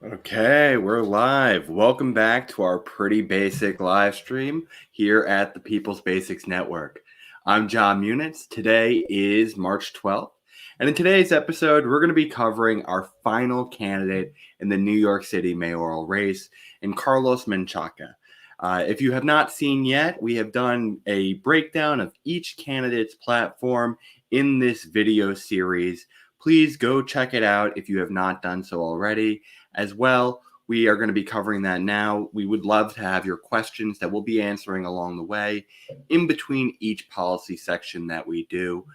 Okay, we're live. Welcome back to our pretty basic live stream here at the People's Basics Network. I'm John Munitz. Today is March 12th, and in today's episode, we're going to be covering our final candidate in the New York City mayoral race, in Carlos Menchaca. If you have not seen yet, we have done a breakdown of each candidate's platform in this video series. Please go check it out if you have not done so already. As well, we are going to be covering that now. We would love to have your questions that we'll be answering along the way in between each policy section that we do.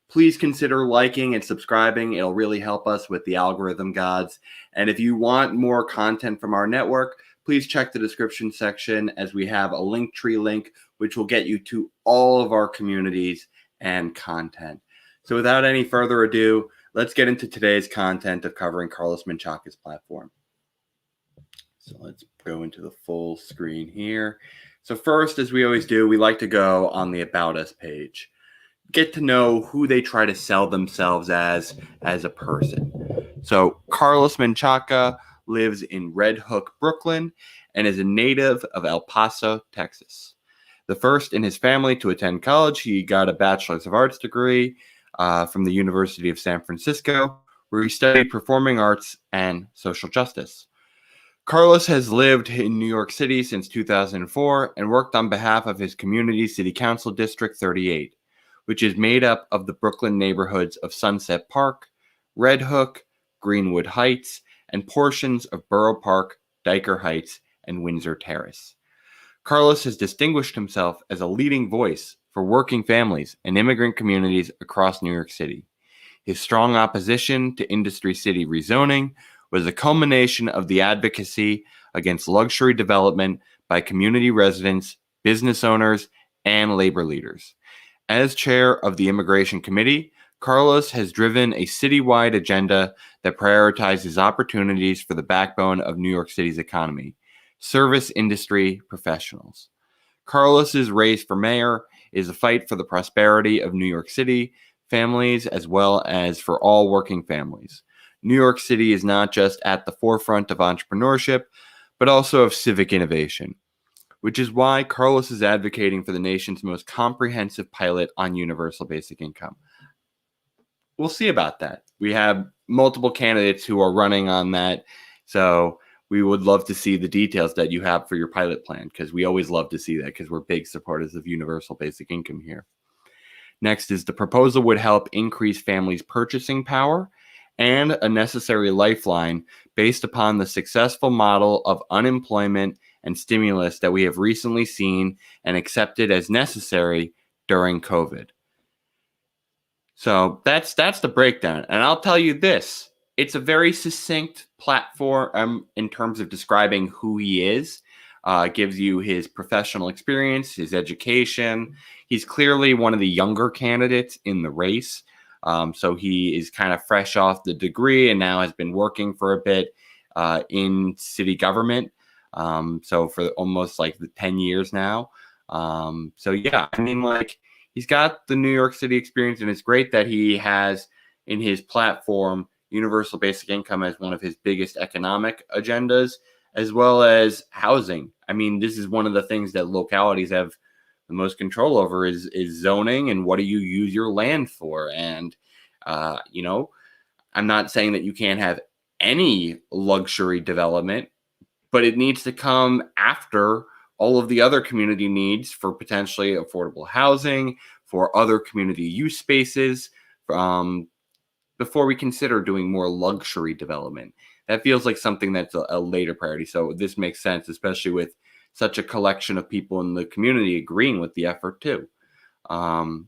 Please consider liking and subscribing. It'll really help us with the algorithm gods. And if you want more content from our network, please check the description section as we have a Linktree link, which will get you to all of our communities and content. So without any further ado, let's get into today's content of covering Carlos Menchaca's platform. So let's go into the full screen here. So first, as we always do, we like to go on the About Us page. Get to know who they try to sell themselves as a person. So Carlos Menchaca lives in Red Hook, Brooklyn, and is a native of El Paso, Texas. The first in his family to attend college, he got a Bachelor's of Arts degree from the University of San Francisco, where he studied performing arts and social justice. Carlos has lived in New York City since 2004 and worked on behalf of his community City Council District 38, which is made up of the Brooklyn neighborhoods of Sunset Park, Red Hook, Greenwood Heights, and portions of Borough Park, Dyker Heights, and Windsor Terrace. Carlos has distinguished himself as a leading voice for working families and immigrant communities across New York City. His strong opposition to Industry City rezoning was a culmination of the advocacy against luxury development by community residents, business owners, and labor leaders. As chair of the Immigration Committee, Carlos has driven a citywide agenda that prioritizes opportunities for the backbone of New York City's economy, service industry professionals. Carlos's race for mayor is a fight for the prosperity of New York City families as well as for all working families. New York City is not just at the forefront of entrepreneurship, but also of civic innovation, which is why Carlos is advocating for the nation's most comprehensive pilot on universal basic income. We'll see about that. We have multiple candidates who are running on that, so we would love to see the details that you have for your pilot plan, because we always love to see that because we're big supporters of universal basic income here. Next is the proposal would help increase families' purchasing power and a necessary lifeline based upon the successful model of unemployment and stimulus that we have recently seen and accepted as necessary during COVID. So that's the breakdown. And I'll tell you this, it's a very succinct platform in terms of describing who he is. Gives you his professional experience, his education. He's clearly one of the younger candidates in the race. So he is kind of fresh off the degree and now has been working for a bit in city government. So for almost like 10 years now. So yeah, I mean, like, he's got the New York City experience, and it's great that he has in his platform universal basic income as one of his biggest economic agendas, as well as housing. I mean, this is one of the things that localities have the most control over is zoning and what do you use your land for. And, I'm not saying that you can't have any luxury development, but it needs to come after all of the other community needs for potentially affordable housing, for other community use spaces, before we consider doing more luxury development. That feels like something that's a later priority. So this makes sense, especially with such a collection of people in the community agreeing with the effort too. And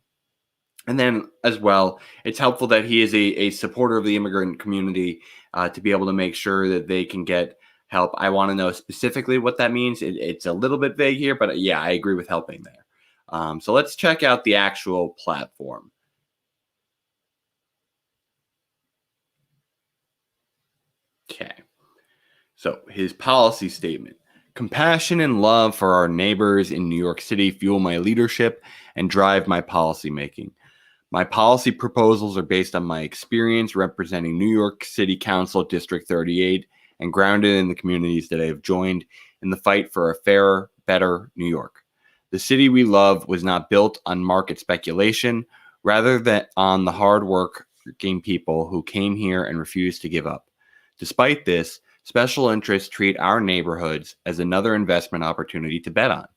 then as well, it's helpful that he is a supporter of the immigrant community to be able to make sure that they can get help. I want to know specifically what that means. It's a little bit vague here, but yeah, I agree with helping there. So let's check out the actual platform. Okay. So his policy statement: compassion and love for our neighbors in New York City fuel my leadership and drive my policymaking. My policy proposals are based on my experience representing New York City Council District 38 and grounded in the communities that have joined in the fight for a fairer, better New York. The city we love was not built on market speculation, rather than on the hard working people who came here and refused to give up. Despite this, special interests treat our neighborhoods as another investment opportunity to bet on,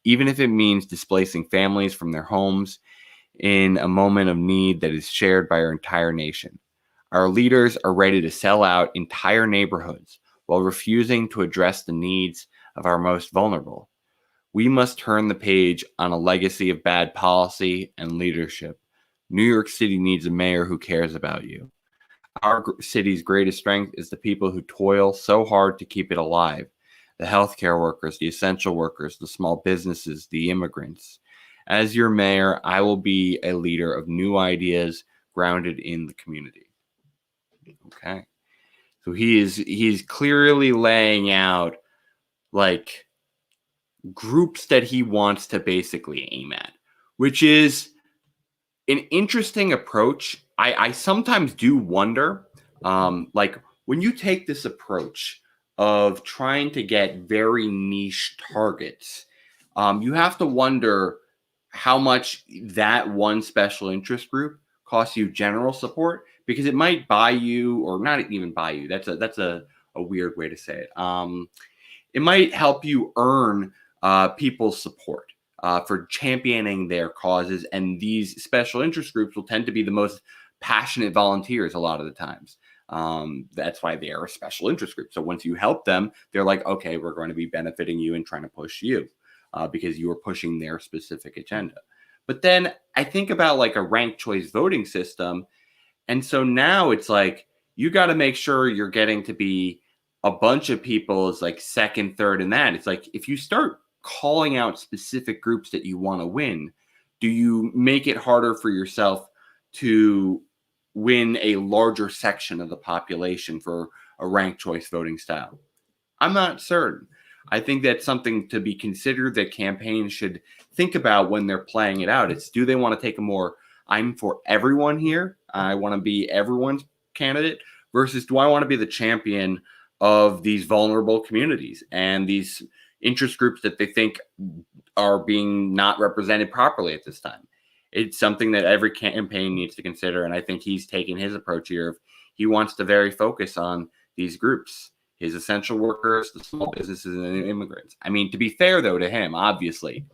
even if it means displacing families from their homes in a moment of need that is shared by our entire nation. Our leaders are ready to sell out entire neighborhoods while refusing to address the needs of our most vulnerable. We must turn the page on a legacy of bad policy and leadership. New York City needs a mayor who cares about you. Our city's greatest strength is the people who toil so hard to keep it alive. The healthcare workers, the essential workers, the small businesses, the immigrants. As your mayor, I will be a leader of new ideas grounded in the community. Okay. So he's clearly laying out like groups that he wants to basically aim at, which is an interesting approach. I sometimes do wonder, like when you take this approach of trying to get very niche targets, you have to wonder how much that one special interest group costs you general support, because it might buy you, or not even buy you. That's a weird way to say it. It might help you earn people's support for championing their causes. And these special interest groups will tend to be the most passionate volunteers a lot of the times. That's why they are a special interest group. So once you help them, they're like, okay, we're going to be benefiting you and trying to push you because you are pushing their specific agenda. But then I think about like a ranked choice voting system. And so now it's like, you got to make sure you're getting to be a bunch of people as like second, third, and that. It's like, if you start calling out specific groups that you want to win, do you make it harder for yourself to win a larger section of the population for a ranked choice voting style? I'm not certain. I think that's something to be considered that campaigns should think about when they're playing it out. It's, do they want to take a more, I'm for everyone here, I want to be everyone's candidate, versus do I want to be the champion of these vulnerable communities and these interest groups that they think are being not represented properly at this time? It's something that every campaign needs to consider. And I think he's taken his approach here of, he wants to very focus on these groups, his essential workers, the small businesses, and immigrants. I mean, to be fair, though, to him, obviously,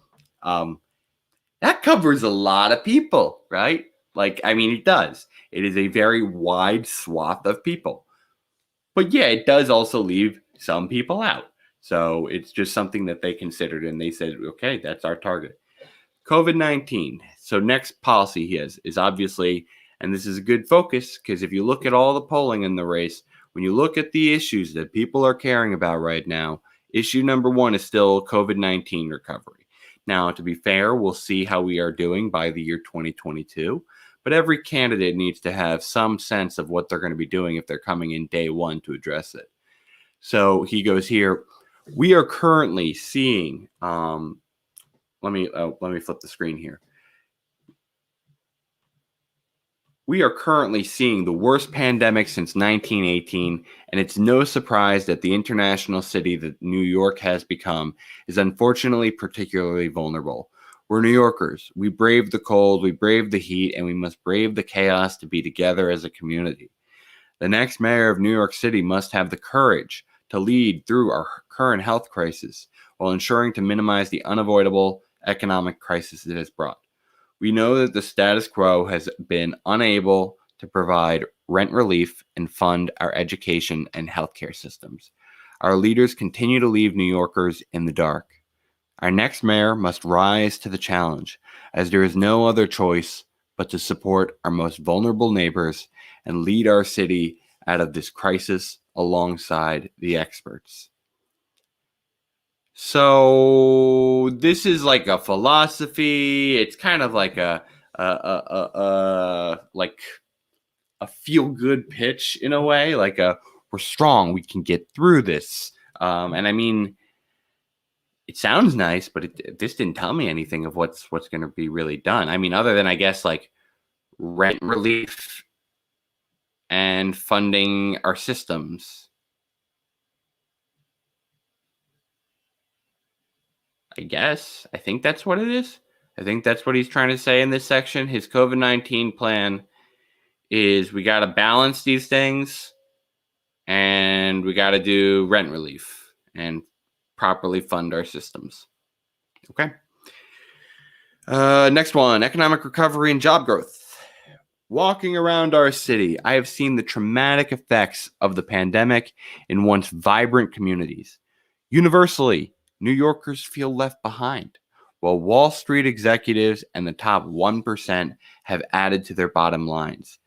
that covers a lot of people, right? Like, I mean, it does. It is a very wide swath of people. But yeah, it does also leave some people out. So it's just something that they considered, and they said, okay, that's our target. COVID-19. So next policy he has is obviously, and this is a good focus, because if you look at all the polling in the race, when you look at the issues that people are caring about right now, issue number one is still COVID-19 recovery. Now, to be fair, we'll see how we are doing by the year 2022, but every candidate needs to have some sense of what they're going to be doing if they're coming in day one to address it. So he goes here, we are currently seeing, let me flip the screen here. We are currently seeing the worst pandemic since 1918, and it's no surprise that the international city that New York has become is unfortunately particularly vulnerable. We're New Yorkers. We brave the cold, we brave the heat, and we must brave the chaos to be together as a community. The next mayor of New York City must have the courage to lead through our current health crisis while ensuring to minimize the unavoidable economic crisis it has brought. We know that the status quo has been unable to provide rent relief and fund our education and healthcare systems. Our leaders continue to leave New Yorkers in the dark. Our next mayor must rise to the challenge, as there is no other choice but to support our most vulnerable neighbors and lead our city out of this crisis alongside the experts. So this is like a philosophy. It's kind of like a feel-good pitch in a way. Like we're strong. We can get through this. And I mean, it sounds nice, but this didn't tell me anything of what's going to be really done. I mean, other than I guess like rent relief and funding our systems. I guess. I think that's what it is. I think that's what he's trying to say in this section. His COVID-19 plan is we got to balance these things and we got to do rent relief and properly fund our systems. Okay. Next one, economic recovery and job growth. Walking around our city, I have seen the traumatic effects of the pandemic in once vibrant communities. Universally, New Yorkers feel left behind, while Wall Street executives and the top 1% have added to their bottom lines.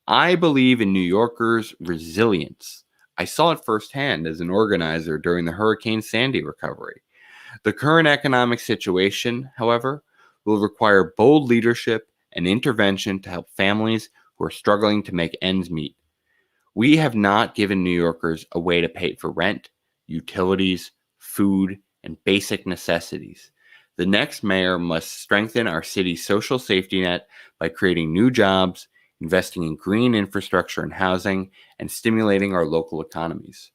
I believe in New Yorkers' resilience. I saw it firsthand as an organizer during the Hurricane Sandy recovery. The current economic situation, however, will require bold leadership and intervention to help families who are struggling to make ends meet. We have not given New Yorkers a way to pay for rent, utilities, food, and basic necessities. The next mayor must strengthen our city's social safety net by creating new jobs, investing in green infrastructure and housing, and stimulating our local economies.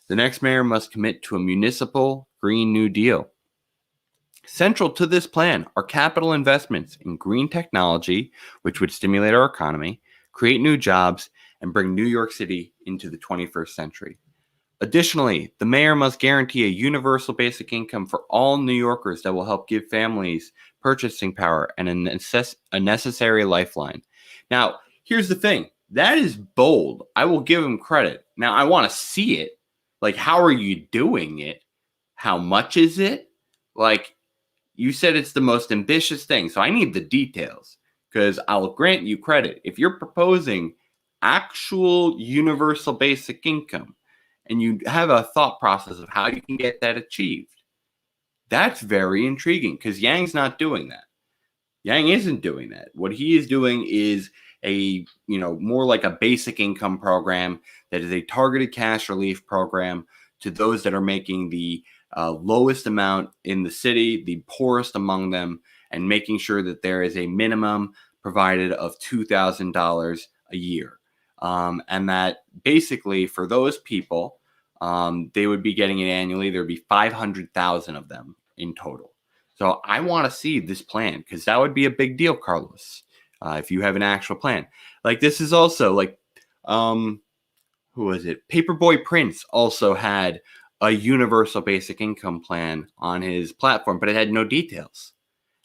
The next mayor must commit to a municipal Green New Deal. Central to this plan are capital investments in green technology, which would stimulate our economy, create new jobs, and bring New York City into the 21st century. Additionally, the mayor must guarantee a universal basic income for all New Yorkers that will help give families purchasing power and a necessary lifeline. Now, here's the thing. That is bold. I will give him credit. Now, I want to see it. Like, how are you doing it? How much is it? Like, you said it's the most ambitious thing, so I need the details because I'll grant you credit. If you're proposing actual universal basic income and you have a thought process of how you can get that achieved, that's very intriguing because Yang's not doing that. Yang isn't doing that. What he is doing is more like a basic income program that is a targeted cash relief program to those that are making the lowest amount in the city, the poorest among them, and making sure that there is a minimum provided of $2,000 a year. And that basically for those people, they would be getting it annually. There would be 500,000 of them in total. So I want to see this plan because that would be a big deal, Carlos, if you have an actual plan. Like this is also like, who was it? Paperboy Prince also had a universal basic income plan on his platform, but it had no details.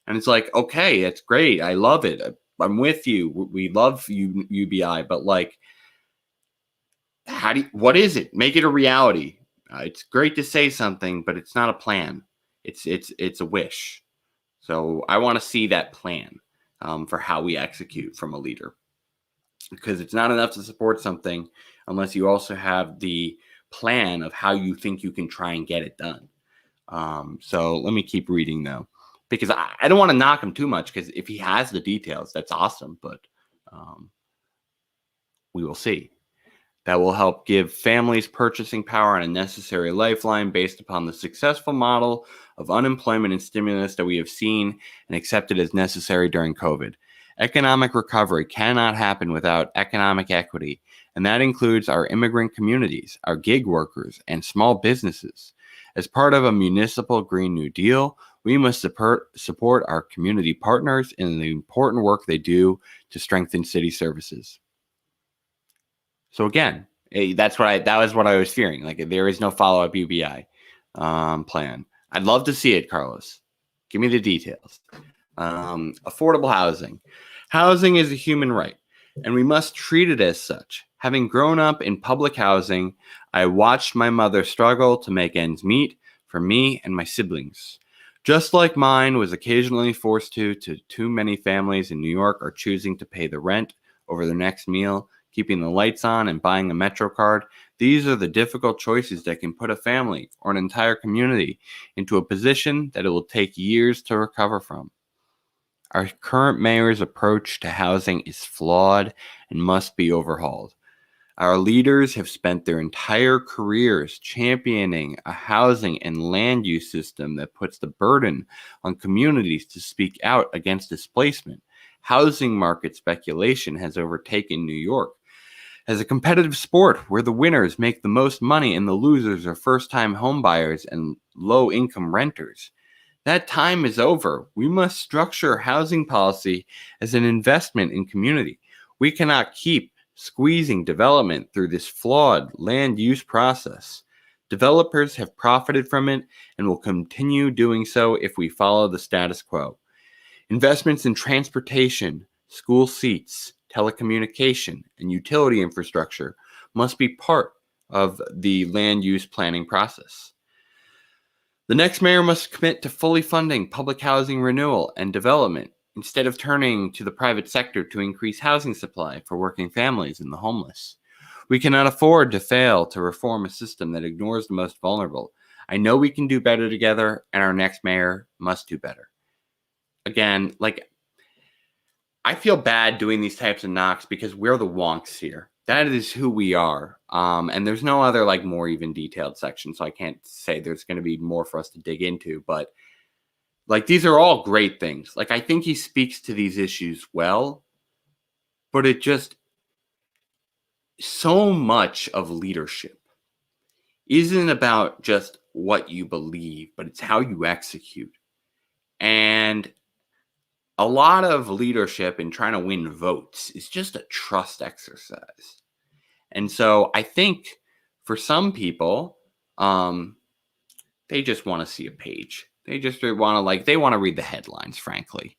And it's like, okay, it's great. I love it. I'm with you. We love you, UBI, but like, what is it? Make it a reality. It's great to say something, but it's not a plan. It's a wish. So I want to see that plan for how we execute from a leader, because it's not enough to support something unless you also have the plan of how you think you can try and get it done. So let me keep reading though, because I don't want to knock him too much, because if he has the details, that's awesome. But we will see. That will help give families purchasing power and a necessary lifeline based upon the successful model of unemployment and stimulus that we have seen and accepted as necessary during COVID. Economic recovery cannot happen without economic equity, and that includes our immigrant communities, our gig workers, and small businesses. As part of a municipal Green New Deal, we must support our community partners in the important work they do to strengthen city services. So again, that was what I was fearing. Like there is no follow-up UBI plan. I'd love to see it, Carlos. Give me the details. Affordable housing. Housing is a human right, and we must treat it as such. Having grown up in public housing, I watched my mother struggle to make ends meet for me and my siblings. Just like mine was occasionally forced to too many families in New York are choosing to pay the rent over their next meal, keeping the lights on, and buying a Metro card. These are the difficult choices that can put a family or an entire community into a position that it will take years to recover from. Our current mayor's approach to housing is flawed and must be overhauled. Our leaders have spent their entire careers championing a housing and land use system that puts the burden on communities to speak out against displacement. Housing market speculation has overtaken New York as a competitive sport where the winners make the most money and the losers are first-time homebuyers and low-income renters. That time is over. We must structure housing policy as an investment in community. We cannot keep squeezing development through this flawed land use process. Developers have profited from it and will continue doing so if we follow the status quo. Investments in transportation, school seats, telecommunication, and utility infrastructure must be part of the land use planning process. The next mayor must commit to fully funding public housing renewal and development instead of turning to the private sector to increase housing supply for working families and the homeless. We cannot afford to fail to reform a system that ignores the most vulnerable. I know we can do better together, and our next mayor must do better. Again, I feel bad doing these types of knocks because we're the wonks here. That is who we are. And there's no other more even detailed section, so I can't say there's going to be more for us to dig into. But these are all great things. I think he speaks to these issues well, but it just so much of leadership isn't about just what you believe, but it's how you execute. And a lot of leadership in trying to win votes is just a trust exercise. And so I think for some people, they just want to see a page. They just want to they want to read the headlines, frankly.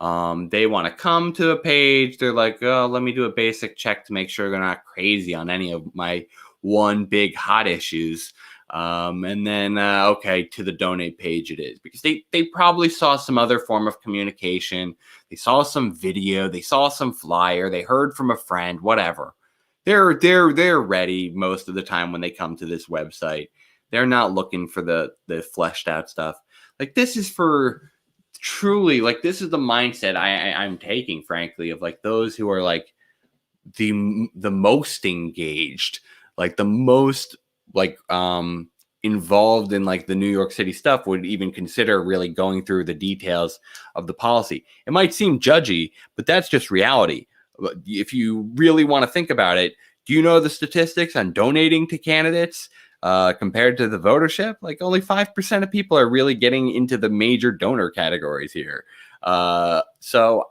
They want to come to a page. They're like, oh, let me do a basic check to make sure they're not crazy on any of my one big hot issues. And then, okay, to the donate page it is. Because they probably saw some other form of communication. They saw some video. They saw some flyer. They heard from a friend, whatever. They're ready most of the time when they come to this website. They're not looking for the fleshed out stuff. This is for truly, this is the mindset I'm taking, frankly, of those who are the most engaged, the most involved in the New York City stuff would even consider really going through the details of the policy. It might seem judgy, but that's just reality. If you really want to think about it, do you know the statistics on donating to candidates compared to the votership? Only 5% of people are really getting into the major donor categories here. So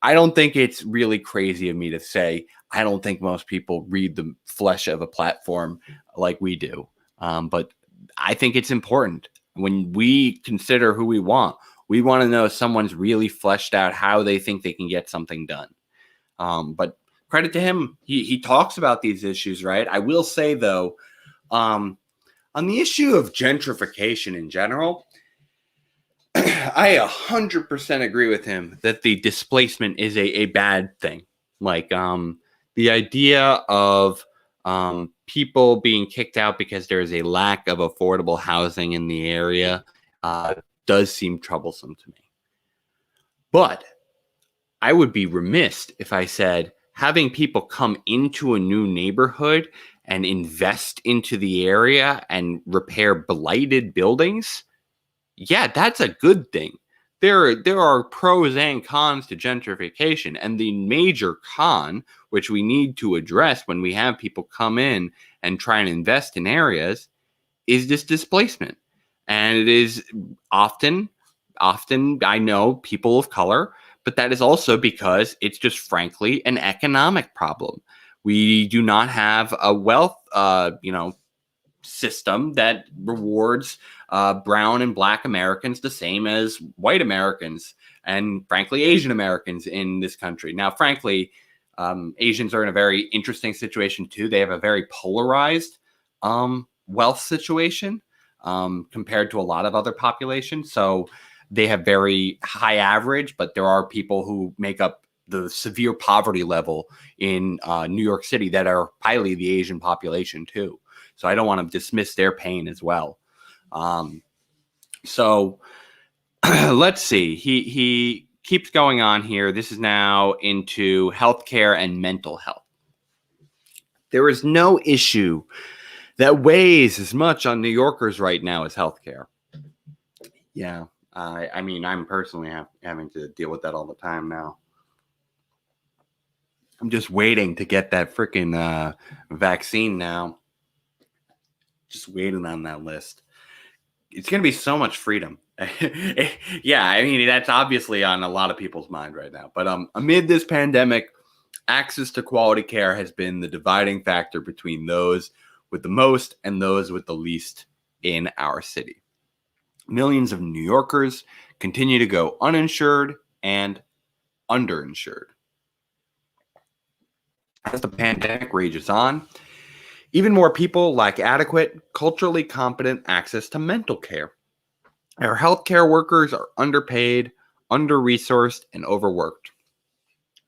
I don't think it's really crazy of me to say I don't think most people read the flesh of a platform like we do. But I think it's important when we consider who we want to know someone's really fleshed out how they think they can get something done. But credit to him. He talks about these issues, right? I will say, though, on the issue of gentrification in general, I 100% agree with him that the displacement is a bad thing. The idea of people being kicked out because there is a lack of affordable housing in the area does seem troublesome to me. But I would be remiss if I said having people come into a new neighborhood and invest into the area and repair blighted buildings, yeah, that's a good thing. There are pros and cons to gentrification, and the major con, which we need to address when we have people come in and try and invest in areas, is this displacement. And it is often, I know, people of color, but that is also because it's just frankly an economic problem. We do not have a wealth, system that rewards brown and black Americans the same as white Americans and frankly Asian Americans in this country. Now, frankly, Asians are in a very interesting situation too. They have a very polarized wealth situation compared to a lot of other populations. So they have very high average, but there are people who make up the severe poverty level in New York City that are highly the Asian population too. So I don't want to dismiss their pain as well. So let's see. He keeps going on here. This is now into healthcare and mental health. There is no issue that weighs as much on New Yorkers right now as healthcare. Yeah. I mean, I'm personally having to deal with that all the time now. I'm just waiting to get that freaking vaccine now. Just waiting on that list. It's going to be so much freedom. Yeah, I mean, that's obviously on a lot of people's mind right now. But amid this pandemic, access to quality care has been the dividing factor between those with the most and those with the least in our city. Millions of New Yorkers continue to go uninsured and underinsured. As the pandemic rages on, even more people lack adequate, culturally competent access to mental care. Our healthcare workers are underpaid, under-resourced, and overworked.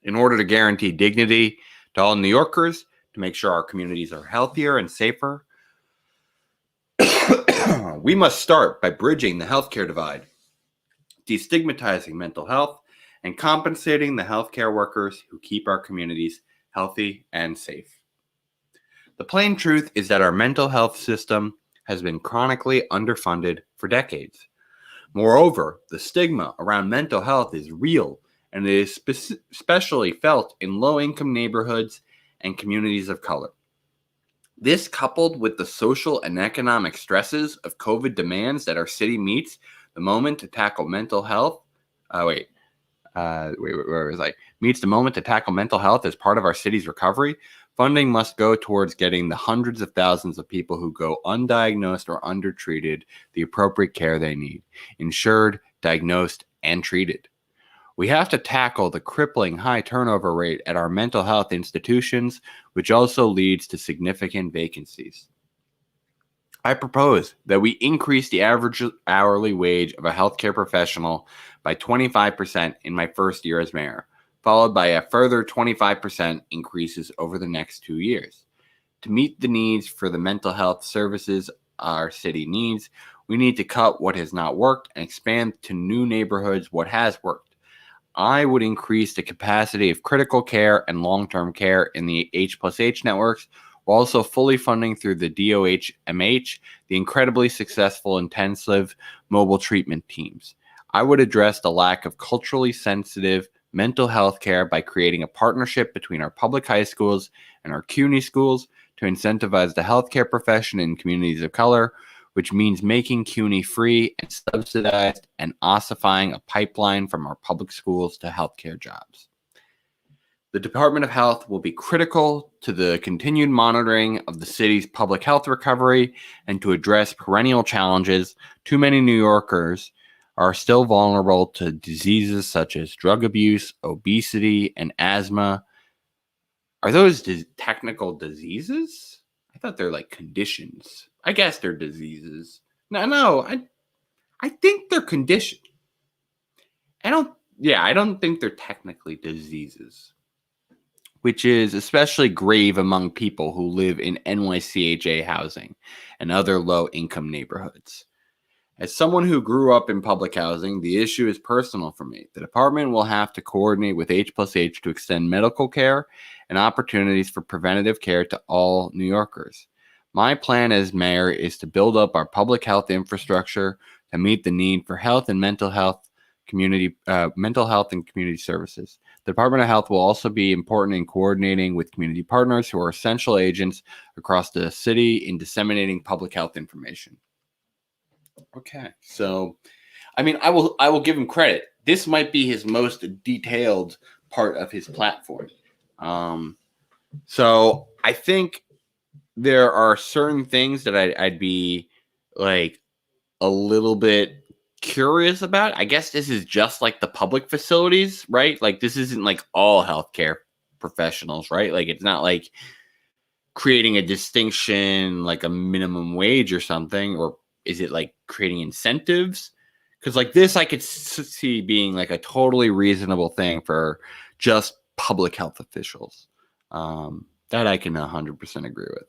In order to guarantee dignity to all New Yorkers, to make sure our communities are healthier and safer, we must start by bridging the healthcare divide, destigmatizing mental health, and compensating the healthcare workers who keep our communities healthy and safe. The plain truth is that our mental health system has been chronically underfunded for decades. Moreover, the stigma around mental health is real, and it is especially felt in low-income neighborhoods and communities of color. This, coupled with the social and economic stresses of COVID demands that our city meets the moment to tackle mental health. Where was I? Meets the moment to tackle mental health as part of our city's recovery. Funding must go towards getting the hundreds of thousands of people who go undiagnosed or undertreated the appropriate care they need, insured, diagnosed, and treated. We have to tackle the crippling high turnover rate at our mental health institutions, which also leads to significant vacancies. I propose that we increase the average hourly wage of a healthcare professional by 25% in my first year as mayor, followed by a further 25% increases over the next 2 years. To meet the needs for the mental health services our city needs, we need to cut what has not worked and expand to new neighborhoods what has worked. I would increase the capacity of critical care and long-term care in the H+H networks, while also fully funding through the DOH-MH the incredibly successful intensive mobile treatment teams. I would address the lack of culturally sensitive mental health care by creating a partnership between our public high schools and our CUNY schools to incentivize the healthcare profession in communities of color, which means making CUNY free and subsidized and ossifying a pipeline from our public schools to healthcare jobs. The Department of Health will be critical to the continued monitoring of the city's public health recovery and to address perennial challenges. Too many New Yorkers are still vulnerable to diseases such as drug abuse, obesity, and asthma. Are those technical diseases? I thought they're like conditions. I guess they're diseases. No, I think they're conditions. I don't think they're technically diseases, which is especially grave among people who live in NYCHA housing and other low-income neighborhoods. As someone who grew up in public housing, the issue is personal for me. The department will have to coordinate with H+H to extend medical care and opportunities for preventative care to all New Yorkers. My plan as mayor is to build up our public health infrastructure to meet the need for health and mental health and community services. The Department of Health will also be important in coordinating with community partners who are essential agents across the city in disseminating public health information. Okay, so I mean, I will give him credit. This might be his most detailed part of his platform. So I think there are certain things that I'd be like a little bit curious about. I guess this is just like the public facilities, right? Like this isn't like all healthcare professionals, right? Like it's not like creating a distinction like a minimum wage or something, or is it like creating incentives? Because like this, I could see being like a totally reasonable thing for just public health officials. That I can 100% agree with.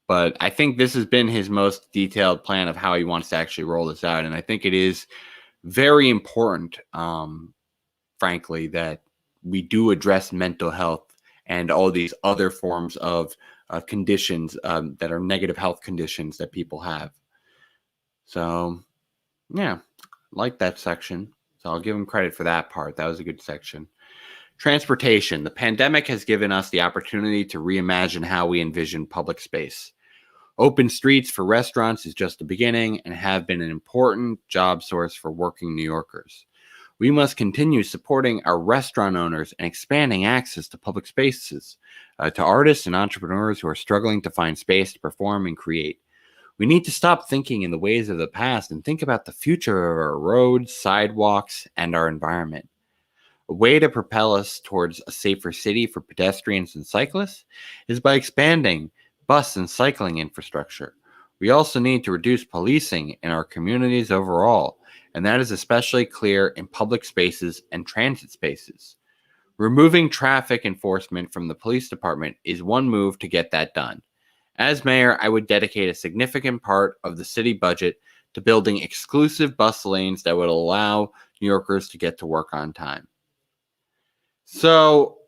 But I think this has been his most detailed plan of how he wants to actually roll this out. And I think it is very important, frankly, that we do address mental health and all these other forms of conditions that are negative health conditions that people have. So, yeah, like that section. So I'll give him credit for that part. That was a good section. Transportation. The pandemic has given us the opportunity to reimagine how we envision public space. Open streets for restaurants is just the beginning and have been an important job source for working New Yorkers. We must continue supporting our restaurant owners and expanding access to public spaces to artists and entrepreneurs who are struggling to find space to perform and create. We need to stop thinking in the ways of the past and think about the future of our roads, sidewalks, and our environment. A way to propel us towards a safer city for pedestrians and cyclists is by expanding bus and cycling infrastructure. We also need to reduce policing in our communities overall, and that is especially clear in public spaces and transit spaces. Removing traffic enforcement from the police department is one move to get that done. As mayor, I would dedicate a significant part of the city budget to building exclusive bus lanes that would allow New Yorkers to get to work on time. So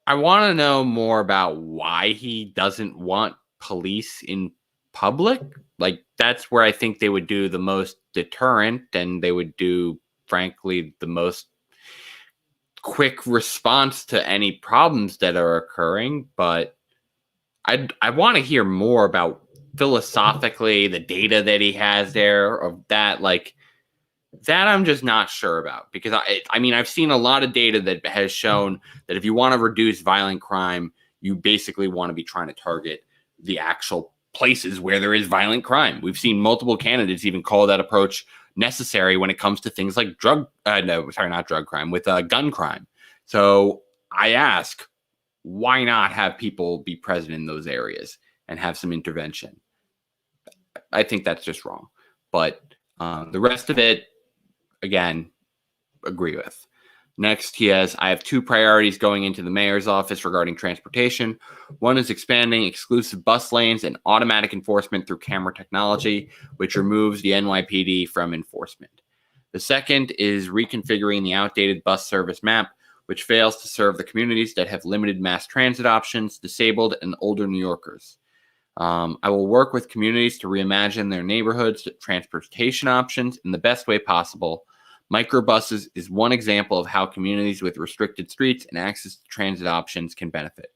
I want to know more about why he doesn't want police in public. Like, that's where I think they would do the most deterrent, and they would do, frankly, the most quick response to any problems that are occurring. But I want to hear more about philosophically the data that he has there of that. Like, that I'm just not sure about, because I mean, I've seen a lot of data that has shown that if you want to reduce violent crime, you basically want to be trying to target the actual places where there is violent crime. We've seen multiple candidates even call that approach necessary when it comes to things like not drug crime, with gun crime. So I ask, why not have people be present in those areas and have some intervention? I think that's just wrong. But the rest of it, again, agree with. Next, he has, I have two priorities going into the mayor's office regarding transportation. One is expanding exclusive bus lanes and automatic enforcement through camera technology, which removes the NYPD from enforcement. The second is reconfiguring the outdated bus service map, which fails to serve the communities that have limited mass transit options, disabled, and older New Yorkers. I will work with communities to reimagine their neighborhoods' transportation options in the best way possible. Microbuses is one example of how communities with restricted streets and access to transit options can benefit.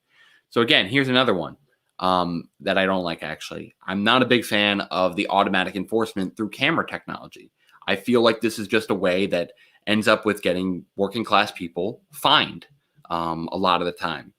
So again, here's another one that I don't like, actually. I'm not a big fan of the automatic enforcement through camera technology. I feel like this is just a way that ends up with getting working class people fined a lot of the time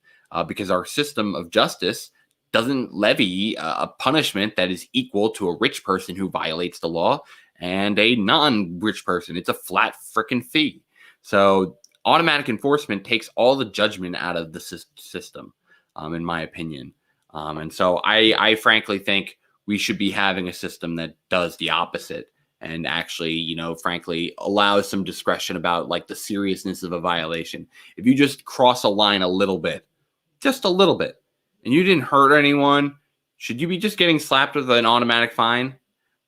because our system of justice doesn't levy a punishment that is equal to a rich person who violates the law and a non-rich person. It's a flat frickin' fee. So automatic enforcement takes all the judgment out of the system, in my opinion. And so I frankly think we should be having a system that does the opposite and actually, frankly, allows some discretion about like the seriousness of a violation. If you just cross a line a little bit, just a little bit, and you didn't hurt anyone, should you be just getting slapped with an automatic fine?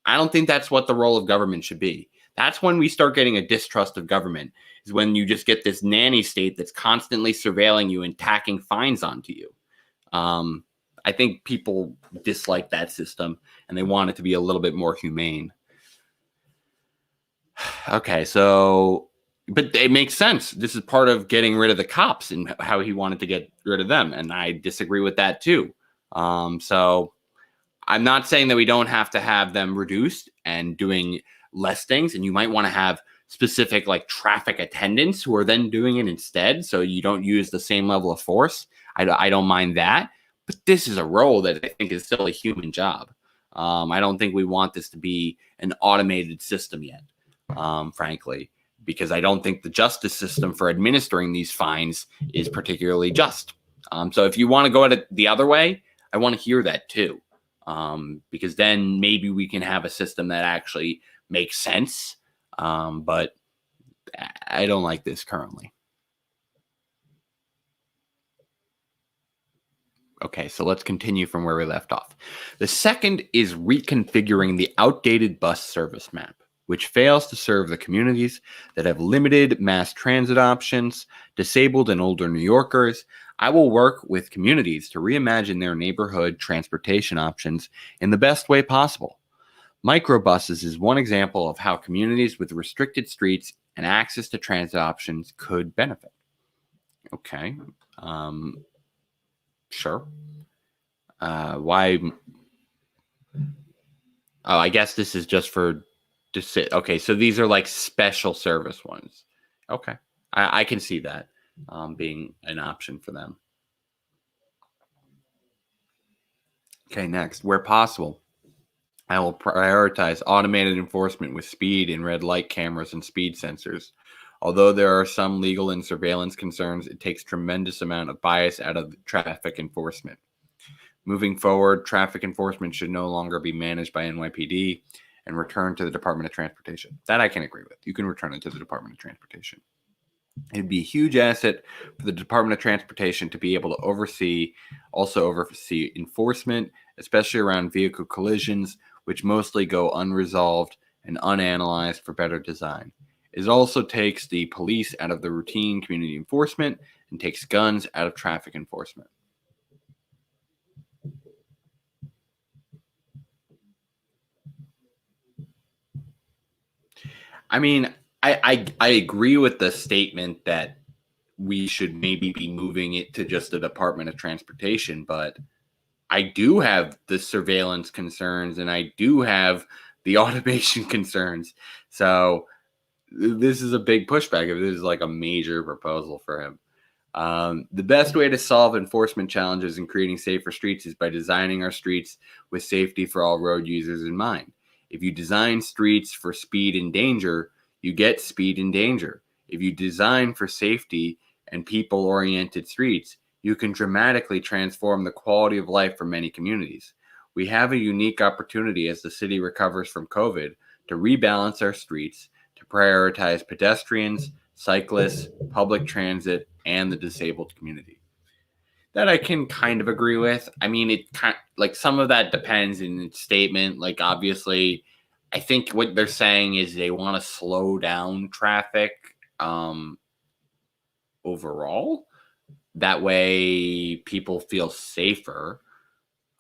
I don't think that's what the role of government should be. That's when we start getting a distrust of government, is when you just get this nanny state that's constantly surveilling you and tacking fines onto you. I think people dislike that system and they want it to be a little bit more humane. Okay, but it makes sense. This is part of getting rid of the cops and how he wanted to get rid of them. And I disagree with that too. So I'm not saying that we don't have to have them reduced and doing less things. And you might want to have specific like traffic attendants who are then doing it instead. So you don't use the same level of force. I don't mind that. But this is a role that I think is still a human job. I don't think we want this to be an automated system yet, frankly, because I don't think the justice system for administering these fines is particularly just. So if you want to go at it the other way, I want to hear that too, because then maybe we can have a system that actually makes sense. But I don't like this currently. Okay, so let's continue from where we left off. The second is reconfiguring the outdated bus service map, which fails to serve the communities that have limited mass transit options, disabled and older New Yorkers. I will work with communities to reimagine their neighborhood transportation options in the best way possible. Microbuses is one example of how communities with restricted streets and access to transit options could benefit. Okay. Sure. Why Oh, I guess this is just for okay, so these are like special service ones. Okay. I can see that being an option for them. Okay, next. Where possible, I will prioritize automated enforcement with speed and red light cameras and speed sensors. Although there are some legal and surveillance concerns, it takes tremendous amount of bias out of traffic enforcement. Moving forward, traffic enforcement should no longer be managed by NYPD and returned to the Department of Transportation. That I can agree with. You can return it to the Department of Transportation. It'd be a huge asset for the Department of Transportation to be able to oversee enforcement, especially around vehicle collisions, which mostly go unresolved and unanalyzed for better design. It also takes the police out of the routine community enforcement and takes guns out of traffic enforcement. I mean, I agree with the statement that we should maybe be moving it to just the Department of Transportation, but I do have the surveillance concerns and I do have the automation concerns. So this is a big pushback if this is like a major proposal for him. The best way to solve enforcement challenges and creating safer streets is by designing our streets with safety for all road users in mind. If you design streets for speed and danger, you get speed and danger. If you design for safety and people-oriented streets, you can dramatically transform the quality of life for many communities. We have a unique opportunity as the city recovers from COVID to rebalance our streets, to prioritize pedestrians, cyclists, public transit, and the disabled community. That I can kind of agree with. I mean, it kind like some of that depends in its statement. Like obviously, I think what they're saying is they want to slow down traffic overall. That way, people feel safer.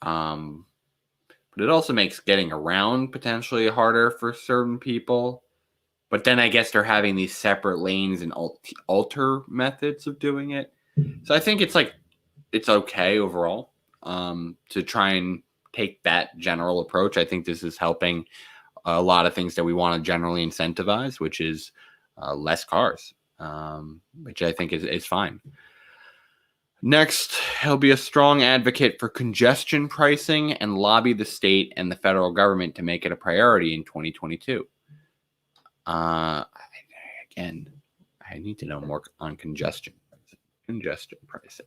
But it also makes getting around potentially harder for certain people. But then I guess they're having these separate lanes and alter methods of doing it. So I think it's okay overall to try and take that general approach. I think this is helping a lot of things that we want to generally incentivize, which is less cars, which I think is fine. Next, he'll be a strong advocate for congestion pricing and lobby the state and the federal government to make it a priority in 2022. Again, I need to know more on congestion pricing.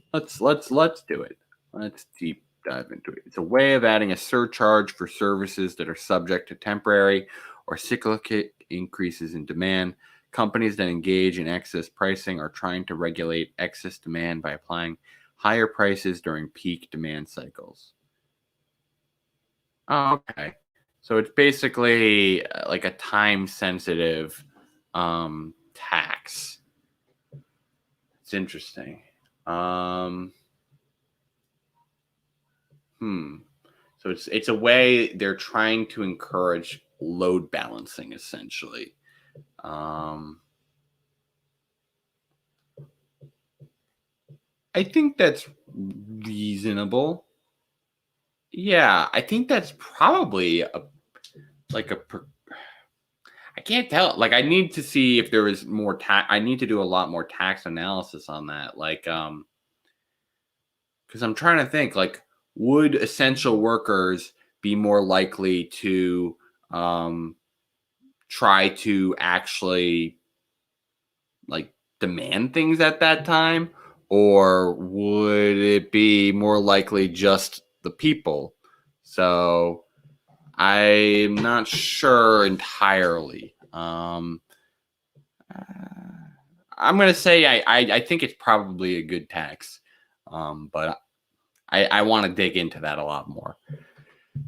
Let's do it. Let's deep dive into it. It's a way of adding a surcharge for services that are subject to temporary or cyclical increases in demand. Companies that engage in excess pricing are trying to regulate excess demand by applying higher prices during peak demand cycles. Oh, okay. So it's basically like a time-sensitive tax. It's interesting. So it's a way they're trying to encourage load balancing, essentially. I think that's reasonable. Yeah, I think that's probably I can't tell. Like, I need to see if there is more tax. I need to do a lot more tax analysis on that. Like, because I'm trying to think. Like, would essential workers be more likely to try to actually like demand things at that time, or would it be more likely just the people? So I'm not sure entirely. I'm going to say I think it's probably a good tax, but I want to dig into that a lot more.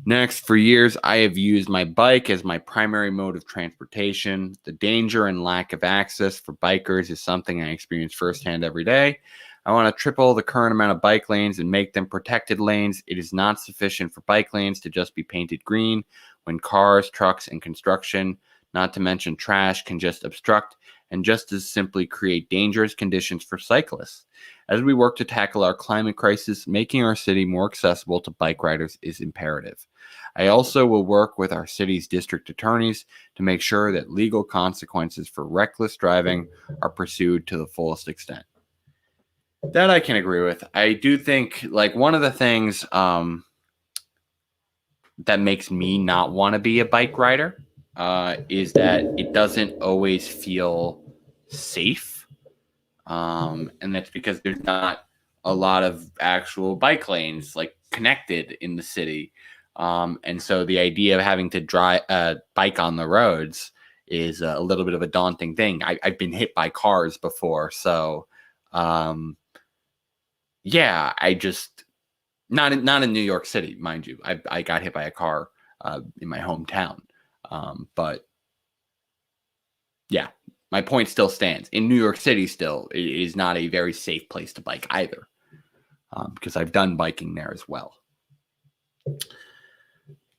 Next, for years, I have used my bike as my primary mode of transportation. The danger and lack of access for bikers is something I experience firsthand every day. I want to triple the current amount of bike lanes and make them protected lanes. It is not sufficient for bike lanes to just be painted green when cars, trucks, and construction Not to mention trash can just obstruct and just as simply create dangerous conditions for cyclists. As we work to tackle our climate crisis, making our city more accessible to bike riders is imperative. I also will work with our city's district attorneys to make sure that legal consequences for reckless driving are pursued to the fullest extent. That I can agree with. I do think, like, one of the things that makes me not want to be a bike rider is that it doesn't always feel safe. And that's because there's not a lot of actual bike lanes like connected in the city. And so the idea of having to drive bike on the roads is a little bit of a daunting thing. I've been hit by cars before. So, yeah, I just not in New York City, mind you. I got hit by a car in my hometown, but yeah, my point still stands. In New York City, still, it is not a very safe place to bike either, because I've done biking there as well.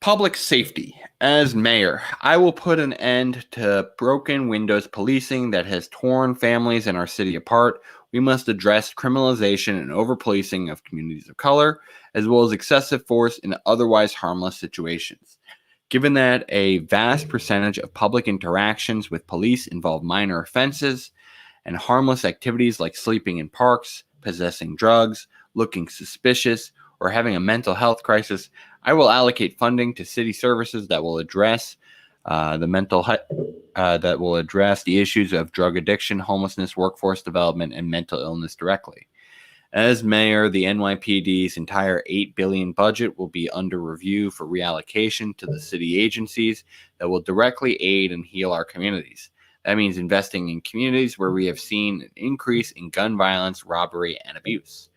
Public safety. As mayor, I will put an end to broken windows policing that has torn families in our city apart. We must address criminalization and over-policing of communities of color, as well as excessive force in otherwise harmless situations. Given that a vast percentage of public interactions with police involve minor offenses and harmless activities like sleeping in parks, possessing drugs, looking suspicious, or having a mental health crisis, I will allocate funding to city services that will address that will address the issues of drug addiction, homelessness, workforce development, and mental illness directly. As mayor, the NYPD's entire $8 billion budget will be under review for reallocation to the city agencies that will directly aid and heal our communities. That means investing in communities where we have seen an increase in gun violence, robbery, and abuse.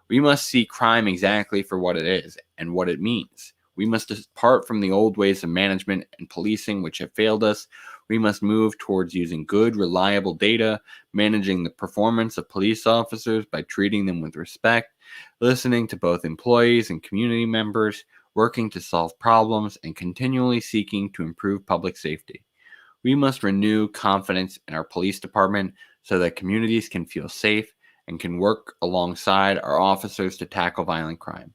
We must see crime exactly for what it is and what it means. We must depart from the old ways of management and policing which have failed us. We must move towards using good, reliable data, managing the performance of police officers by treating them with respect, listening to both employees and community members, working to solve problems, and continually seeking to improve public safety. We must renew confidence in our police department so that communities can feel safe and can work alongside our officers to tackle violent crime.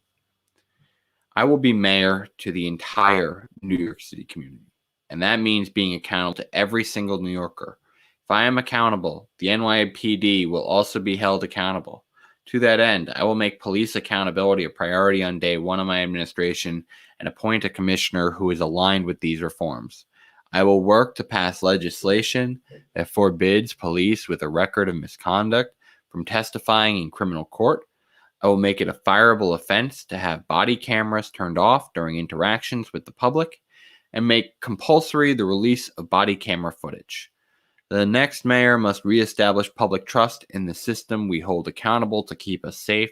I will be mayor to the entire New York City community, and that means being accountable to every single New Yorker. If I am accountable, the NYPD will also be held accountable. To that end, I will make police accountability a priority on day one of my administration and appoint a commissioner who is aligned with these reforms. I will work to pass legislation that forbids police with a record of misconduct from testifying in criminal court. I will make it a fireable offense to have body cameras turned off during interactions with the public and make compulsory the release of body camera footage. The next mayor must reestablish public trust in the system we hold accountable to keep us safe,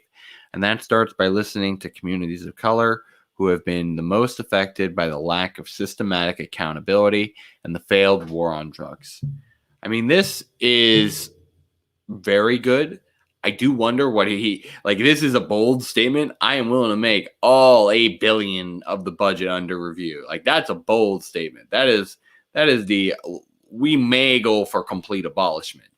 and that starts by listening to communities of color who have been the most affected by the lack of systematic accountability and the failed war on drugs. I mean, this is very good. I do wonder what this is a bold statement. I am willing to make all $8 billion of the budget under review. Like, that's a bold statement. That is the we may go for complete abolishment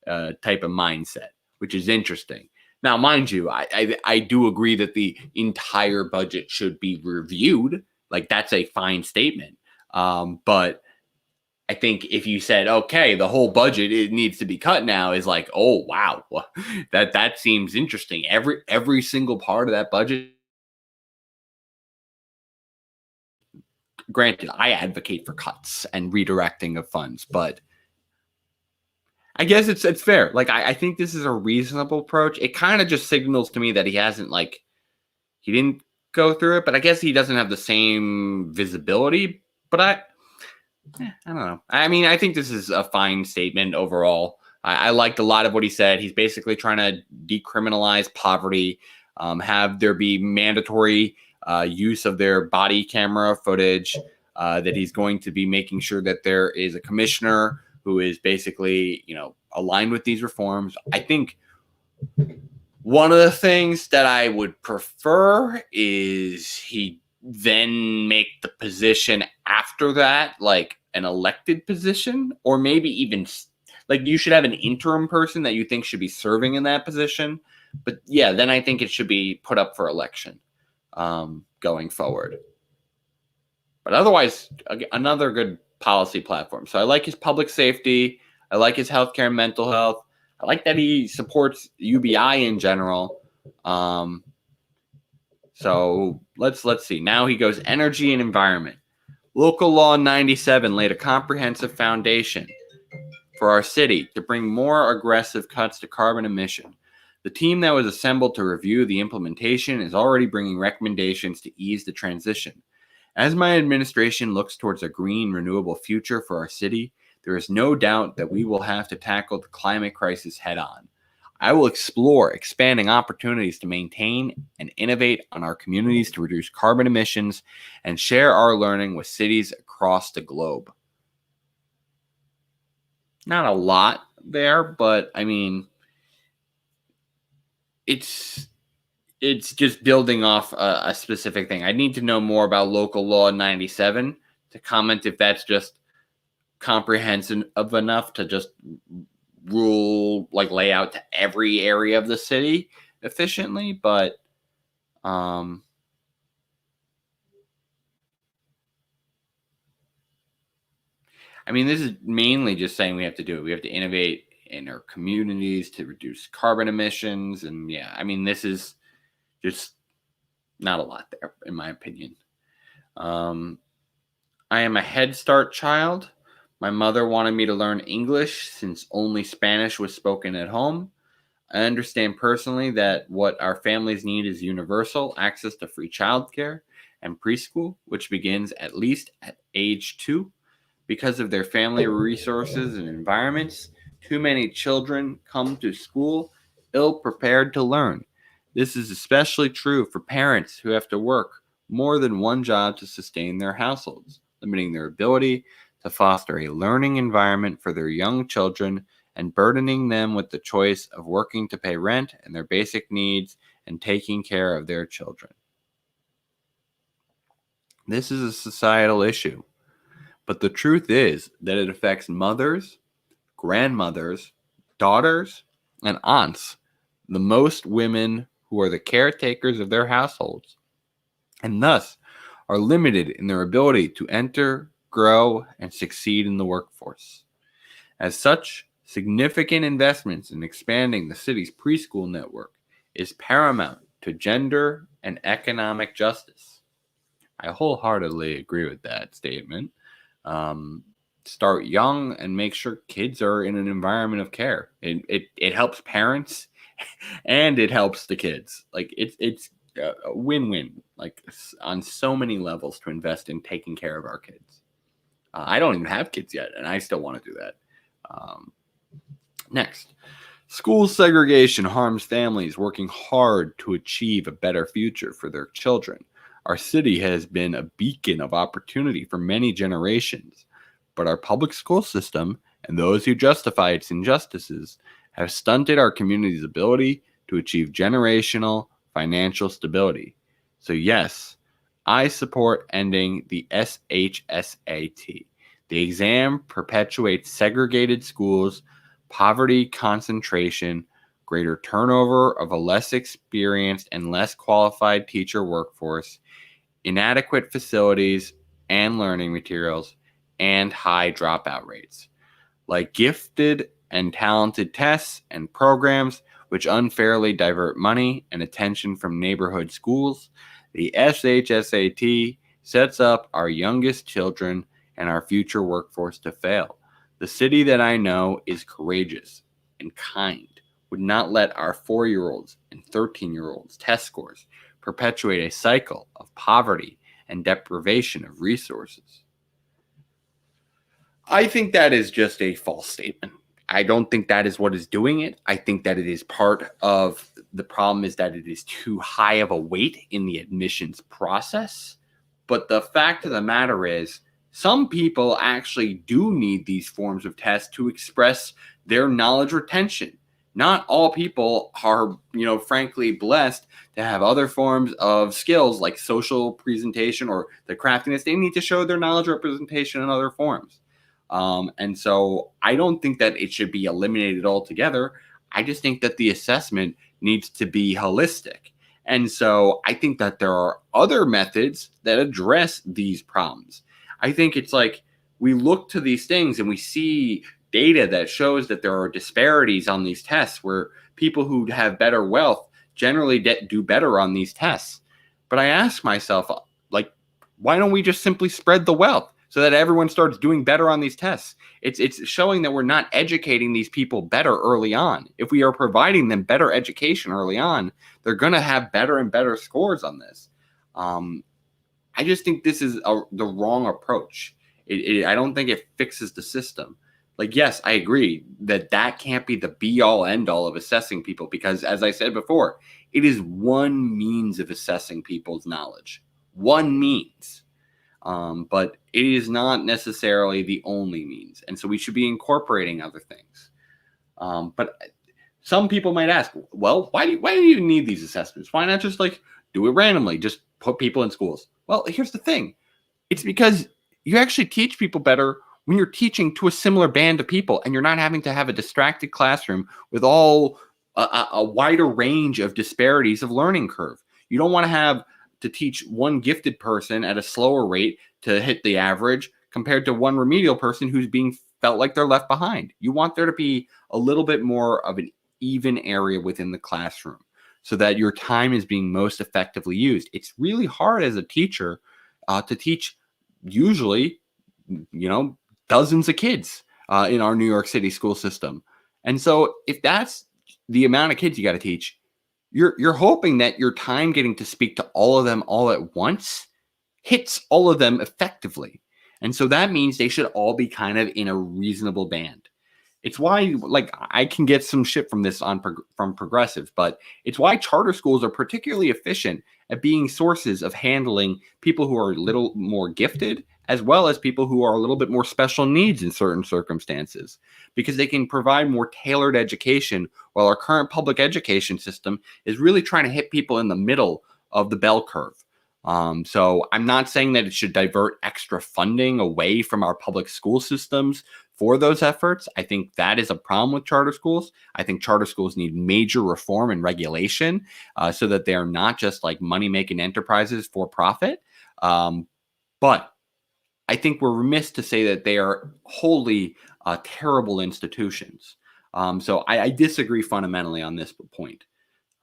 type of mindset, which is interesting. Now, mind you, I do agree that the entire budget should be reviewed. Like, that's a fine statement. But I think if you said, okay, the whole budget it needs to be cut now, is like, oh wow, that seems interesting. Every single part of that budget. Granted, I advocate for cuts and redirecting of funds, but I guess it's fair. Like, I think this is a reasonable approach. It kind of just signals to me that he didn't go through it, but I guess he doesn't have the same visibility. But I don't know. I mean, I think this is a fine statement overall. I liked a lot of what he said. He's basically trying to decriminalize poverty, have there be mandatory use of their body camera footage, that he's going to be making sure that there is a commissioner who is basically, aligned with these reforms. I think one of the things that I would prefer is he then make the position after that, like an elected position, or maybe even like you should have an interim person that you think should be serving in that position. But yeah, then I think it should be put up for election going forward. But otherwise, another good policy platform. So I like his public safety. I like his healthcare and mental health. I like that he supports UBI in general. So let's see. Now he goes energy and environment. Local Law 97 laid a comprehensive foundation for our city to bring more aggressive cuts to carbon emission. The team that was assembled to review the implementation is already bringing recommendations to ease the transition. As my administration looks towards a green, renewable future for our city, there is no doubt that we will have to tackle the climate crisis head on. I will explore expanding opportunities to maintain and innovate on our communities to reduce carbon emissions and share our learning with cities across the globe. Not a lot there, but I mean, it's just building off a specific thing. I need to know more about Local Law 97 to comment if that's just comprehensive enough to just lay out to every area of the city efficiently. But I mean, this is mainly just saying we have to do it. We have to innovate in our communities to reduce carbon emissions. And yeah, I mean, this is just not a lot there, in my opinion. I am a Head Start child. My mother wanted me to learn English since only Spanish was spoken at home. I understand personally that what our families need is universal access to free childcare and preschool, which begins at least at age 2. Because of their family resources and environments, too many children come to school ill prepared to learn. This is especially true for parents who have to work more than one job to sustain their households, limiting their ability to foster a learning environment for their young children and burdening them with the choice of working to pay rent and their basic needs and taking care of their children. This is a societal issue, but the truth is that it affects mothers, grandmothers, daughters, and aunts, the most women who are the caretakers of their households, and thus are limited in their ability to enter, grow, and succeed in the workforce. As such, significant investments in expanding the city's preschool network is paramount to gender and economic justice. I wholeheartedly agree with that statement. Start young and make sure kids are in an environment of care. It helps parents and it helps the kids. Like it's a win-win, like on so many levels, to invest in taking care of our kids. I don't even have kids yet, and I still want to do that. Next, school segregation harms families working hard to achieve a better future for their children. Our city has been a beacon of opportunity for many generations, but our public school system and those who justify its injustices have stunted our community's ability to achieve generational financial stability. So yes, I support ending the SHSAT. The exam perpetuates segregated schools, poverty concentration, greater turnover of a less experienced and less qualified teacher workforce, inadequate facilities and learning materials, and high dropout rates. Like gifted and talented tests and programs which unfairly divert money and attention from neighborhood schools, the SHSAT sets up our youngest children and our future workforce to fail. The city that I know is courageous and kind, would not let our 4-year-olds and 13-year-olds test scores perpetuate a cycle of poverty and deprivation of resources. I think that is just a false statement. I don't think that is what is doing it. I think that it is part of the problem is that it is too high of a weight in the admissions process. But the fact of the matter is, some people actually do need these forms of tests to express their knowledge retention. Not all people are, frankly blessed to have other forms of skills like social presentation or the craftiness. They need to show their knowledge representation in other forms. And so I don't think that it should be eliminated altogether. I just think that the assessment needs to be holistic. And so I think that there are other methods that address these problems. I think it's like we look to these things and we see data that shows that there are disparities on these tests where people who have better wealth generally do better on these tests. But I ask myself, like, why don't we just simply spread the wealth so that everyone starts doing better on these tests? It's showing that we're not educating these people better early on. If we are providing them better education early on, they're going to have better and better scores on this. I just think this is the wrong approach. I don't think it fixes the system. Like, yes, I agree that can't be the be all end all of assessing people because, as I said before, it is one means of assessing people's knowledge. One means. But it is not necessarily the only means. And so we should be incorporating other things. But some people might ask, well, why do you need these assessments? Why not just like do it randomly? Just put people in schools. Well, here's the thing. It's because you actually teach people better when you're teaching to a similar band of people and you're not having to have a distracted classroom with all a wider range of disparities of learning curve. You don't want to have to teach one gifted person at a slower rate to hit the average compared to one remedial person who's being felt like they're left behind. You want there to be a little bit more of an even area within the classroom so that your time is being most effectively used. It's really hard as a teacher to teach usually, dozens of kids in our New York City school system. And so if that's the amount of kids you got to teach, you're hoping that your time getting to speak to all of them all at once hits all of them effectively. And so that means they should all be kind of in a reasonable band. It's why, like, I can get some shit from this from progressives, but it's why charter schools are particularly efficient at being sources of handling people who are a little more gifted, as well as people who are a little bit more special needs in certain circumstances, because they can provide more tailored education, while our current public education system is really trying to hit people in the middle of the bell curve. So I'm not saying that it should divert extra funding away from our public school systems for those efforts. I think that is a problem with charter schools. I think charter schools need major reform and regulation so that they are not just like money-making enterprises for profit. But I think we're remiss to say that they are wholly terrible institutions. So I disagree fundamentally on this point.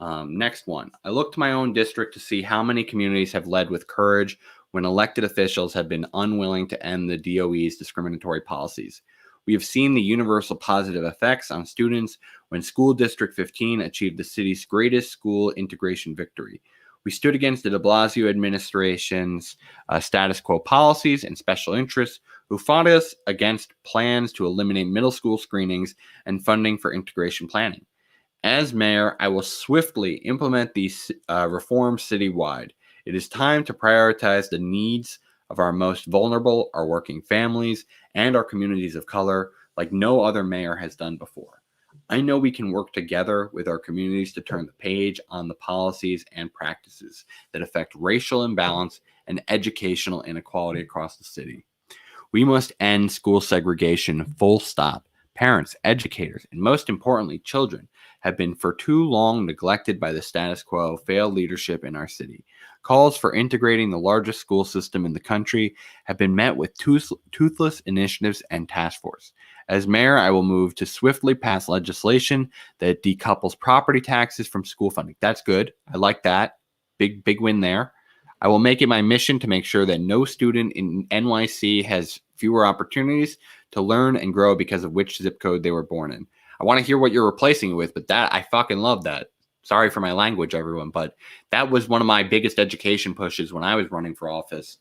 Next one. I look to my own district to see how many communities have led with courage when elected officials have been unwilling to end the DOE's discriminatory policies. We have seen the universal positive effects on students when School District 15 achieved the city's greatest school integration victory. We stood against the de Blasio administration's status quo policies and special interests who fought us against plans to eliminate middle school screenings and funding for integration planning. As mayor, I will swiftly implement these reforms citywide. It is time to prioritize the needs of our most vulnerable, our working families, and our communities of color like no other mayor has done before. I know we can work together with our communities to turn the page on the policies and practices that affect racial imbalance and educational inequality across the city. We must end school segregation full stop. Parents, educators, and most importantly, children have been for too long neglected by the status quo, failed leadership in our city. Calls for integrating the largest school system in the country have been met with toothless initiatives and task force. As mayor, I will move to swiftly pass legislation that decouples property taxes from school funding. That's good. I like that. Big win there. I will make it my mission to make sure that no student in NYC has fewer opportunities to learn and grow because of which zip code they were born in. I want to hear what you're replacing it with, but that I fucking love that. Sorry for my language, everyone, but that was one of my biggest education pushes when I was running for office.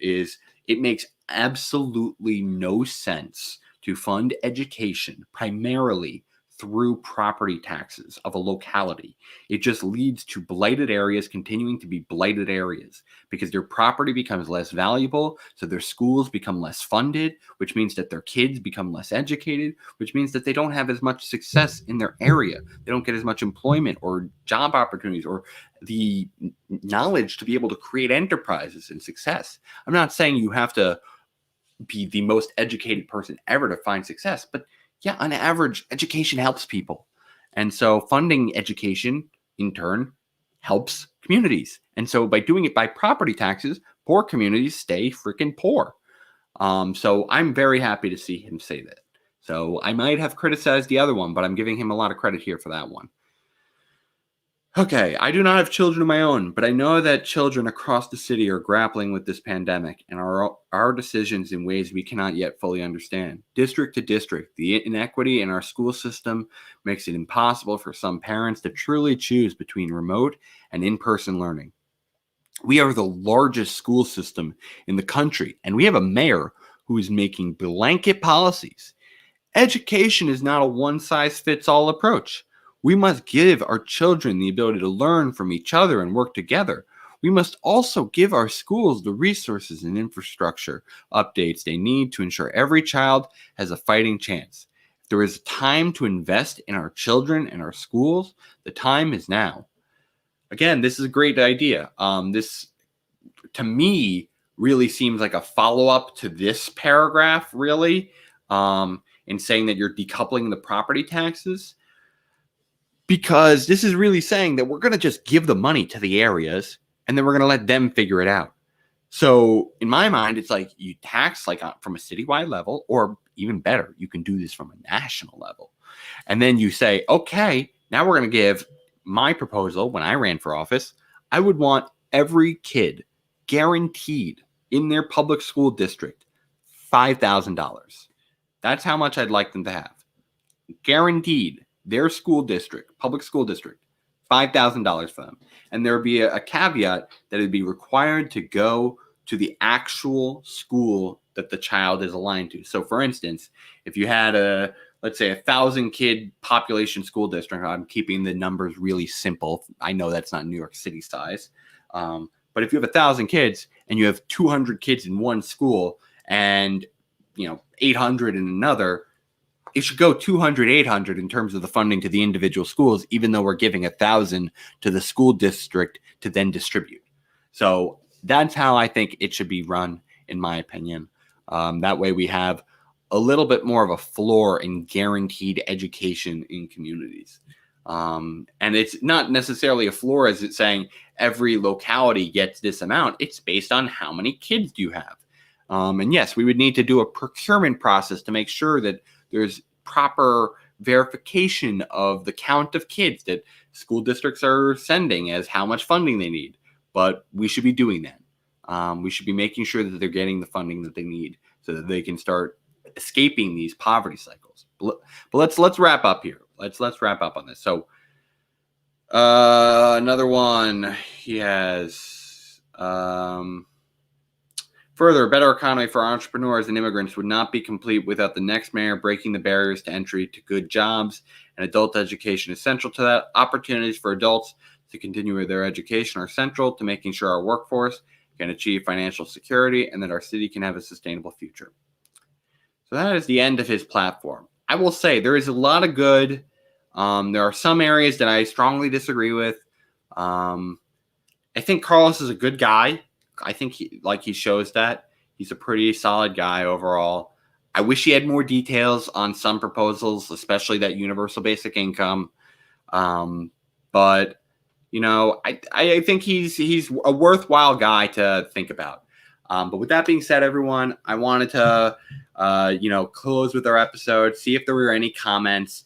Is it makes absolutely no sense to fund education primarily through property taxes of a locality. It just leads to blighted areas continuing to be blighted areas because their property becomes less valuable, so their schools become less funded, which means that their kids become less educated, which means that they don't have as much success in their area. They don't get as much employment or job opportunities or the knowledge to be able to create enterprises and success. I'm not saying you have to be the most educated person ever to find success, but yeah, on average, education helps people. And so funding education in turn helps communities. And so by doing it by property taxes, poor communities stay freaking poor. So I'm very happy to see him say that. So I might have criticized the other one, but I'm giving him a lot of credit here for that one. Okay, I do not have children of my own, but I know that children across the city are grappling with this pandemic and our decisions in ways we cannot yet fully understand. District to district, the inequity in our school system makes it impossible for some parents to truly choose between remote and in-person learning. We are the largest school system in the country, and we have a mayor who is making blanket policies. Education is not a one-size-fits-all approach. We must give our children the ability to learn from each other and work together. We must also give our schools the resources and infrastructure updates they need to ensure every child has a fighting chance. If there is time to invest in our children and our schools, the time is now. Again, this is a great idea. This, to me, really seems like a follow-up to this paragraph, really, in saying that you're decoupling the property taxes. Because this is really saying that we're going to just give the money to the areas and then we're going to let them figure it out. So in my mind, it's like you tax like from a citywide level, or even better, you can do this from a national level. And then you say, okay, now we're going to give my proposal. When I ran for office, I would want every kid guaranteed in their public school district $5,000. That's how much I'd like them to have. Guaranteed. Their school district, public school district, $5,000 for them. And there would be a caveat that it'd be required to go to the actual school that the child is aligned to. So for instance, if you had let's say 1,000 kid population school district, I'm keeping the numbers really simple. I know that's not New York City size. But if you have 1,000 kids and you have 200 kids in one school and 800 in another, it should go 200, 800 in terms of the funding to the individual schools, even though we're giving 1,000 to the school district to then distribute. So that's how I think it should be run, in my opinion. That way we have a little bit more of a floor in guaranteed education in communities. And it's not necessarily a floor as it's saying every locality gets this amount. It's based on how many kids do you have. And yes, we would need to do a procurement process to make sure that there's proper verification of the count of kids that school districts are sending as how much funding they need. But we should be doing that. We should be making sure that they're getting the funding that they need so that they can start escaping these poverty cycles. But let's wrap up here. Let's wrap up on this. So another one he has. Further, a better economy for entrepreneurs and immigrants would not be complete without the next mayor breaking the barriers to entry to good jobs, and adult education is central to that. Opportunities for adults to continue their education are central to making sure our workforce can achieve financial security and that our city can have a sustainable future. So that is the end of his platform. I will say there is a lot of good. There are some areas that I strongly disagree with. I think Carlos is a good guy. I think he shows that. He's a pretty solid guy overall. I wish he had more details on some proposals, especially that universal basic income. But I think he's a worthwhile guy to think about. But with that being said, everyone, I wanted to close with our episode, see if there were any comments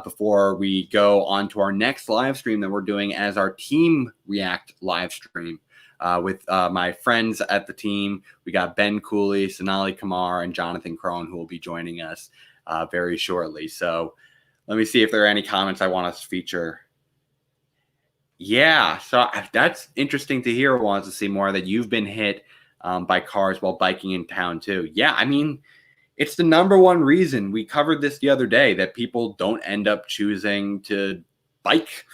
before we go on to our next live stream that we're doing as our Team React live stream. With my friends at the team. We got Ben Cooley, Sonali Kumar, and Jonathan Crone who will be joining us very shortly. So let me see if there are any comments I want us to feature. Yeah, so that's interesting to hear. Wants to see more that you've been hit by cars while biking in town too. Yeah, I mean, it's the number one reason, we covered this the other day, that people don't end up choosing to bike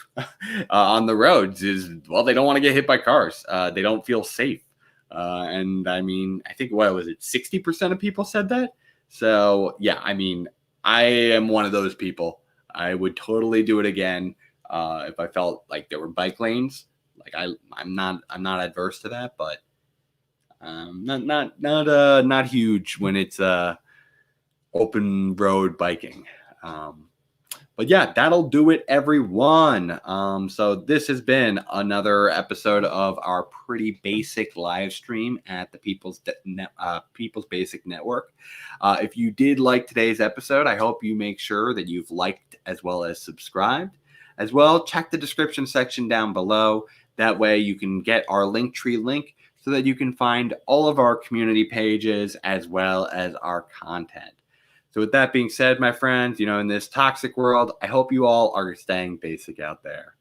on the roads is, well, they don't want to get hit by cars. They don't feel safe. And I mean, I think, what was it, 60% of people said that? So yeah, I mean, I am one of those people. I would totally do it again if I felt like there were bike lanes. Like I'm not adverse to that, but not huge when it's open road biking. But yeah, that'll do it, everyone. So this has been another episode of our pretty basic live stream at the People's Basic Network. If you did like today's episode, I hope you make sure that you've liked as well as subscribed. As well, check the description section down below. That way you can get our Linktree link so that you can find all of our community pages as well as our content. So with that being said, my friends, in this toxic world, I hope you all are staying basic out there.